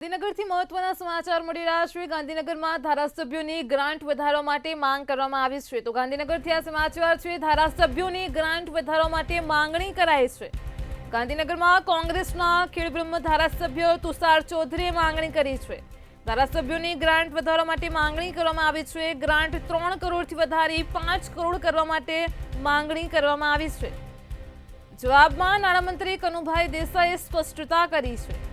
ગાંધીનગરથી મહત્વના સમાચાર મળી રહ્યા છે। ગાંધીનગરમાં ધારાસભ્યોની ગ્રાન્ટ વધારવા માટે માંગ કરવામાં આવી છે। તો ગાંધીનગરથી આ સમાચાર છે। ધારાસભ્યોની ગ્રાન્ટ વધારવા માટે માંગણી કરાઈ છે। ગાંધીનગરમાં કોંગ્રેસના ખેડબ્રહ્મ ધારાસભ્ય તુષાર ચૌધરીએ માંગણી કરી છે। ધારાસભ્યોની ગ્રાન્ટ વધારવા માટે માંગણી કરવામાં આવી છે। ગ્રાન્ટ 3 કરોડથી વધારી 5 કરોડ કરવા માટે માંગણી કરવામાં આવી છે। જવાબમાં નાણામંત્રી કનુભાઈ દેસાઈએ સ્પષ્ટતા કરી છે।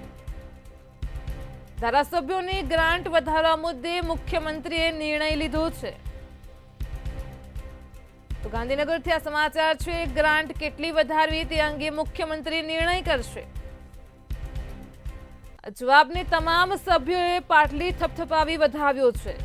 ધારાસભ્યોની ગ્રાન્ટ વધારવા મુદ્દે મુખ્યમંત્રીએ નિર્ણય લીધો છે। તો ગાંધીનગરથી આ સમાચાર છે। ગ્રાન્ટ કેટલી વધારવી તે અંગે મુખ્યમંત્રી નિર્ણય કરશે। જવાબને તમામ સભ્યોએ પાટલી થપથપાવી વધાવ્યો છે।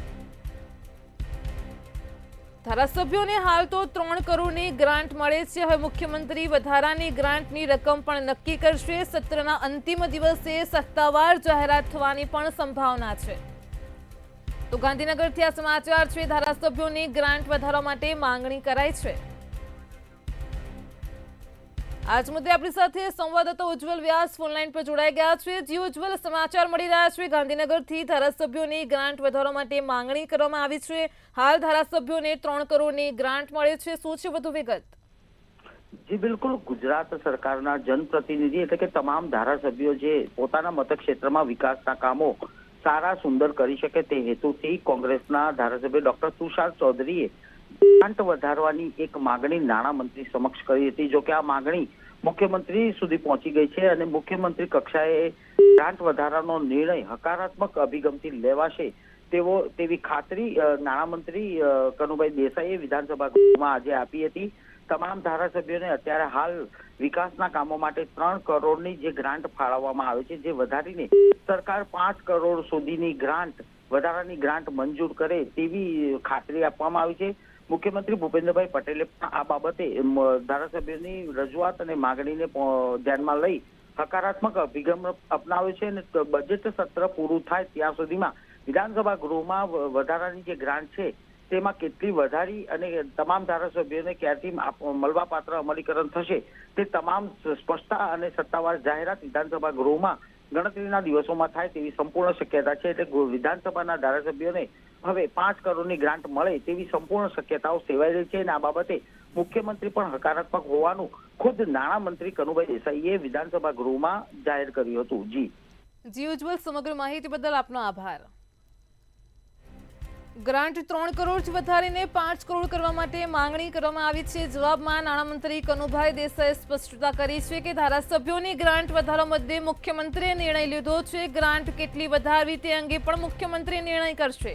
ધારાસભ્યોને હાલ તો 3 કરોડની ગ્રાન્ટ મળે છે। હવે મુખ્યમંત્રી વધારાની ગ્રાન્ટની રકમ પણ નક્કી કરશે। સત્રના અંતિમ દિવસે સત્તાવાર જાહેરાત થવાની પણ સંભાવના છે। તો ગાંધીનગરથી આ સમાચાર છે। ધારાસભ્યોની ગ્રાન્ટ વધારવા માટે માંગણી કરાઈ છે। આજ મુદ્દે આપણી સાથે સંવાદદાતા ઉજ્જવલ વ્યાસ ફોનલાઈન પર જોડાઈ ગયા છે। જી ઉજ્જવલ, સમાચાર મળી રહ્યા છે ગાંધીનગરથી ધારાસભ્યોની ગ્રાન્ટ વધારવા માટે માંગણી કરવામાં આવી છે। હાલ ધારાસભ્યોને 3 કરોડની ગ્રાન્ટ મળે છે। શું છે વધુ વિગત? જી બિલકુલ, ગુજરાત સરકારના જનપ્રતિનિધિ એટલે કે તમામ ધારાસભ્યો જે પોતાના મતક્ષેત્રમાં વિકાસના કામો સારા સુંદર કરી શકે તે હેતુથી કોંગ્રેસના ધારાસભ્ય ડોક્ટર તુષાર ચૌધરીએ ગ્રાન્ટ વધારવાની એક માંગણી નાણામંત્રી સમક્ષ કરી હતી। જો કે આ માંગણી મુખ્યમંત્રી સુધી પહોંચી ગઈ છે અને મુખ્યમંત્રી કક્ષાએ ગ્રાન્ટ વધારાનો નિર્ણય હકારાત્મક અભિગમથી લેવાશે તેવી ખાતરી નાણામંત્રી કનુભાઈ દેસાઈએ વિધાનસભા ગૃહમાં આજે આપી હતી। તમામ ધારાસભ્યોને અત્યારે હાલ વિકાસના કામો માટે 3 કરોડની જે ગ્રાન્ટ ફાળવવામાં આવે છે, જે વધારીને સરકાર 5 કરોડ સુધીની ગ્રાન્ટ વધારાની ગ્રાન્ટ મંજૂર કરે તેવી ખાતરી આપવામાં આવી છે। મુખ્યમંત્રી ભૂપેન્દ્રભાઈ પટેલે પણ આ બાબતે ધારાસભ્યોની રજૂઆત અને માંગણીને ધ્યાનમાં લઈ હકારાત્મક અભિગમ અપનાવ્યો છે અને બજેટ સત્ર પૂરું થાય ત્યાં સુધીમાં વિધાનસભા ગૃહમાં વધારાની જે ગ્રાન્ટ છે તેમાં કેટલી વધારી અને તમામ ધારાસભ્યોને ક્યારથી મળવાપાત્ર અમલીકરણ થશે તે તમામ સ્પષ્ટતા અને સત્તાવાર જાહેરાત વિધાનસભા ગૃહમાં ગણતરીના દિવસોમાં થાય તેવી સંપૂર્ણ શક્યતા છે। એટલે વિધાનસભાના ધારાસભ્યોને હવે 5 કરોડની ગ્રાન્ટ મળે તેવી સંપૂર્ણ શક્યતાઓ સેવાઈ રહી છે અને આ બાબતે મુખ્યમંત્રી પણ હકારાત્મક હોવાનું ખુદ નાણામંત્રી કનુભાઈ દેસાઈએ વિધાનસભા ગૃહમાં જાહેર કર્યું હતું। જી ઉજ્જવલ, સમગ્ર માહિતી બદલ આપનો આભાર। ગ્રાન્ટ 3 કરોડથી વધારીને 5 કરોડ કરવા માટે માંગણી કરવામાં આવી છે। જવાબમાં નાણામંત્રી કનુભાઈ દેસાઈએ સ્પષ્ટતા કરી છે કે ધારાસભ્યોની ગ્રાન્ટ વધારવા મુદ્દે મુખ્યમંત્રીએ નિર્ણય લીધો છે। ગ્રાન્ટ કેટલી વધારવી તે અંગે પણ મુખ્યમંત્રી નિર્ણય કરશે।